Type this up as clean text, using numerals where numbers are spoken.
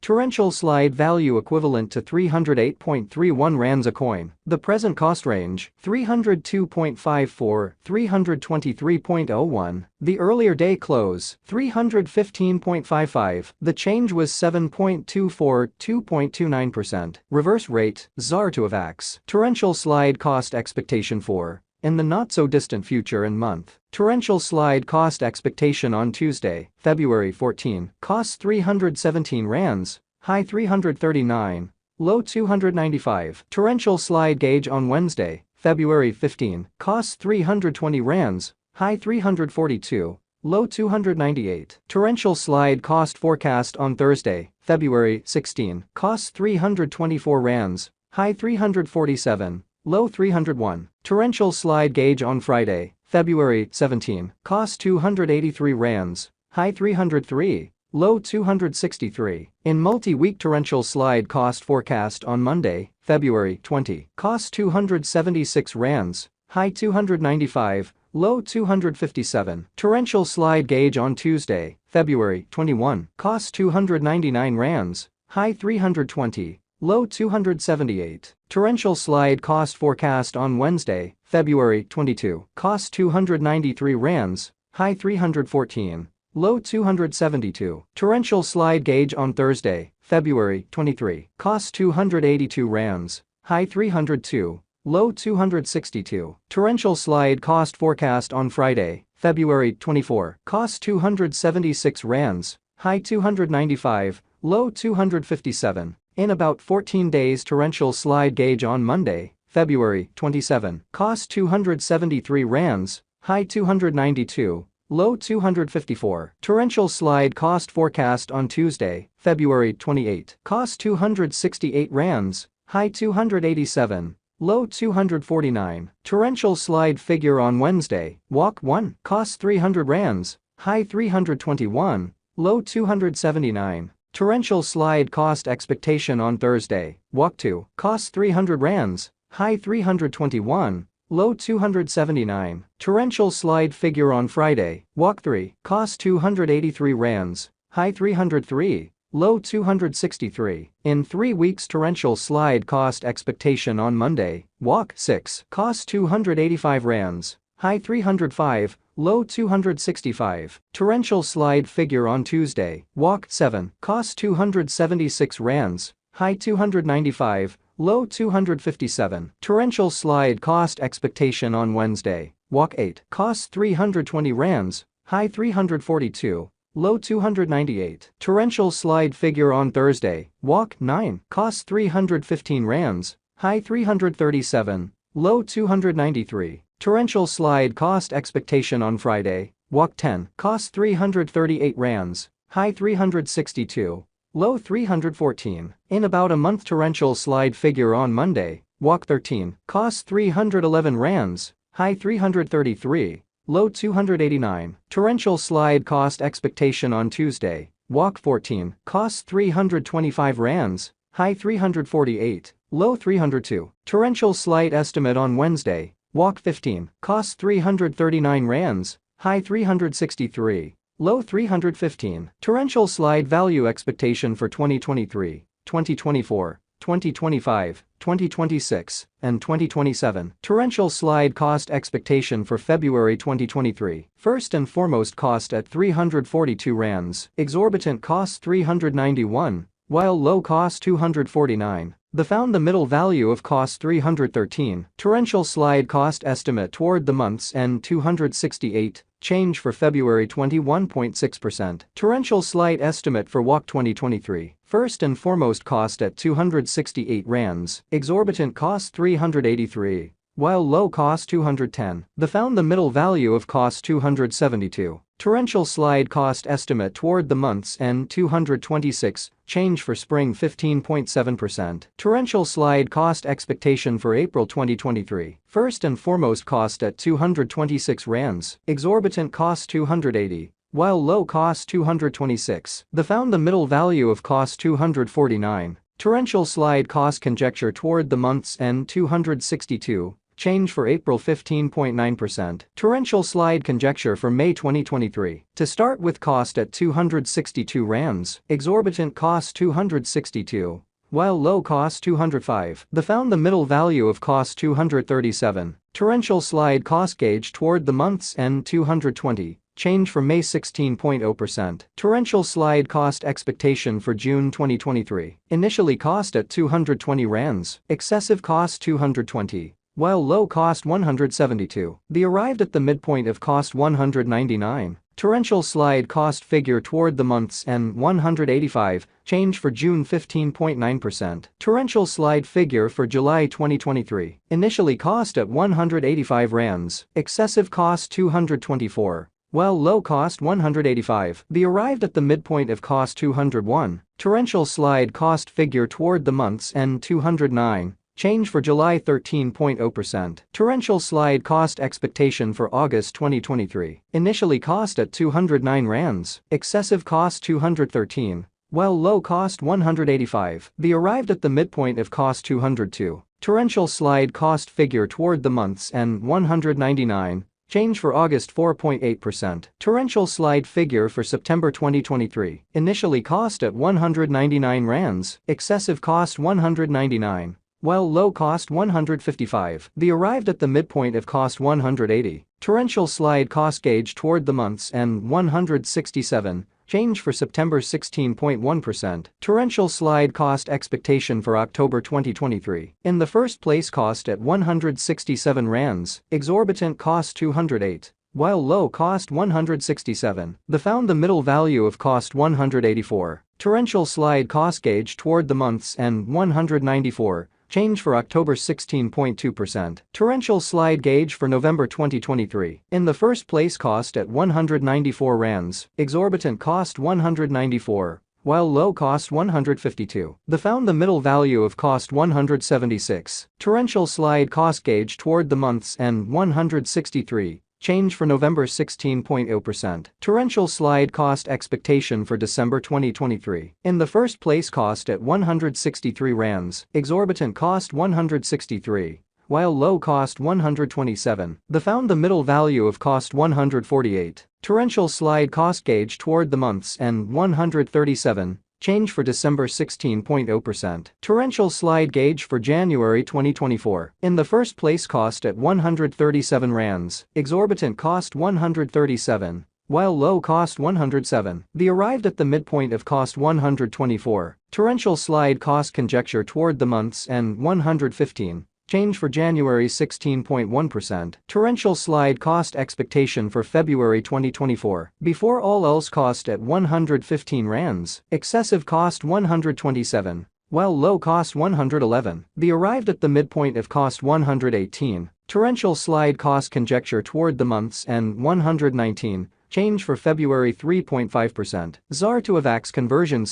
Torrential slide value equivalent to 308.31 rands a coin. The present cost range, 302.54, 323.01. The earlier day close, 315.55. The change was 7.24, 2.29%. Reverse rate, ZAR to AVAX. Torrential slide cost expectation for in the not-so-distant future and month. Torrential slide cost expectation on Tuesday, February 14, costs 317 rands, high 339, low 295. Torrential slide gauge on Wednesday, February 15, costs 320 rands, high 342, low 298. Torrential slide cost forecast on Thursday, February 16, costs 324 rands, high 347, low 301. Torrential slide gauge on Friday, February 17, costs 283 rands, high 303, low 263. In multi-week torrential slide cost forecast on Monday, February 20, costs 276 rands, high 295, low 257. Torrential slide gauge on Tuesday, February 21, costs 299 rands, high 320, low 278. Torrential slide cost forecast on Wednesday, February 22, costs 293 rands, high 314, low 272. Torrential slide gauge on Thursday, February 23, costs 282 rands, high 302, low 262. Torrential slide cost forecast on Friday, February 24, costs 276 rands, high 295, low 257. In about 14 days torrential slide gauge on Monday, February 27, costs 273 rands, high 292, low 254. Torrential slide cost forecast on Tuesday, February 28, costs 268 rands, high 287, low 249. Torrential slide figure on Wednesday, walk 1, costs 300 rands, high 321, low 279. Torrential slide cost expectation on Thursday, walk 2, costs 300 rands, high 321, low 279. Torrential slide figure on Friday, walk 3, costs 283 rands, high 303, low 263. In 3 weeks torrential slide cost expectation on Monday, walk 6, costs 285 rands, high 305, low 265. Torrential slide figure on Tuesday, walk 7, costs 276 rands, high 295, low 257. Torrential slide cost expectation on Wednesday, walk 8, costs 320 rands, high 342, low 298. Torrential slide figure on Thursday, walk 9, costs 315 rands, high 337, low 293. Torrential slide cost expectation on Friday, walk 10, costs 338 rands, high 362, low 314. In about a month torrential slide figure on Monday, walk 13, costs 311 rands, high 333, low 289. Torrential slide cost expectation on Tuesday, walk 14, costs 325 rands, high 348, low 302. Torrential slide estimate on Wednesday, walk 15, costs 339 rands, high 363, low 315. Torrential slide value expectation for 2023, 2024, 2025, 2026, and 2027. Torrential slide cost expectation for February 2023. First and foremost cost at 342 rands, exorbitant cost 391, while low cost 249. Found the middle value of cost 313. Torrential slide cost estimate toward the month's end 268, change for February 21.6%. Torrential slide estimate for walk 2023. First and foremost cost at 268 rands, exorbitant cost 383, while low cost 210. Found the middle value of cost 272. Torrential slide cost estimate toward the month's end 226, change for spring 15.7%. Torrential slide cost expectation for April 2023. First and foremost cost at 226 rands, exorbitant cost 280, while low cost 226. Found the middle value of cost 249. Torrential slide cost conjecture toward the month's end 262, change for April 15.9%. Torrential slide conjecture for May 2023. To start with, cost at 262 rands, exorbitant cost 262. While low cost 205, the found the middle value of cost 237. Torrential slide cost gauge toward the month's end 220, change for May 16.0%. Torrential slide cost expectation for June 2023. Initially cost at 220 rands, excessive cost 220. While low cost 172, the arrived at the midpoint of cost 199. Torrential slide cost figure toward the month's end 185, change for June 15.9%. Torrential slide figure for July 2023. Initially cost at 185 rands, excessive cost 224. While low cost 185, the arrived at the midpoint of cost 201. Torrential slide cost figure toward the month's end 209. Change for July 13.0%. Torrential slide cost expectation for August 2023. Initially cost at 209 rands, excessive cost 213. While low cost 185, the arrived at the midpoint of cost 202. Torrential slide cost figure toward the month's end 199. Change for August 4.8%. Torrential slide figure for September 2023. Initially cost at 199 rands, excessive cost 199. While low cost 155, the arrived at the midpoint of cost 180. Torrential slide cost gauge toward the month's end 167, change for September 16.1%. Torrential slide cost expectation for October 2023. In the first place cost at 167 rands, exorbitant cost 208. While low cost 167, the found the middle value of cost 184. Torrential slide cost gauge toward the month's end 194. Change for October 16.2%. Torrential slide gauge for November 2023. In the first place cost at 194 rands, exorbitant cost 194. While low cost 152, the found the middle value of cost 176. Torrential slide cost gauge toward the month's end 163. Change for November 16.0%. Torrential slide cost expectation for December 2023. In the first place cost at 163 rands, exorbitant cost 163. While low cost 127, the found the middle value of cost 148. Torrential slide cost gauge toward the month's end 137. Change for December 16.0%. Torrential slide gauge for January 2024. In the first place cost at 137 rands, exorbitant cost 137. While low cost 107, the arrived at the midpoint of cost 124. Torrential slide cost conjecture toward the month's end 115. Change for January 16.1%. Torrential slide cost expectation for February 2024. Before all else cost at 115 rands, excessive cost 127. While low cost 111, the arrived at the midpoint of cost 118. Torrential slide cost conjecture toward the month's end 119. Change for February 3.5%. ZAR to AVAX conversion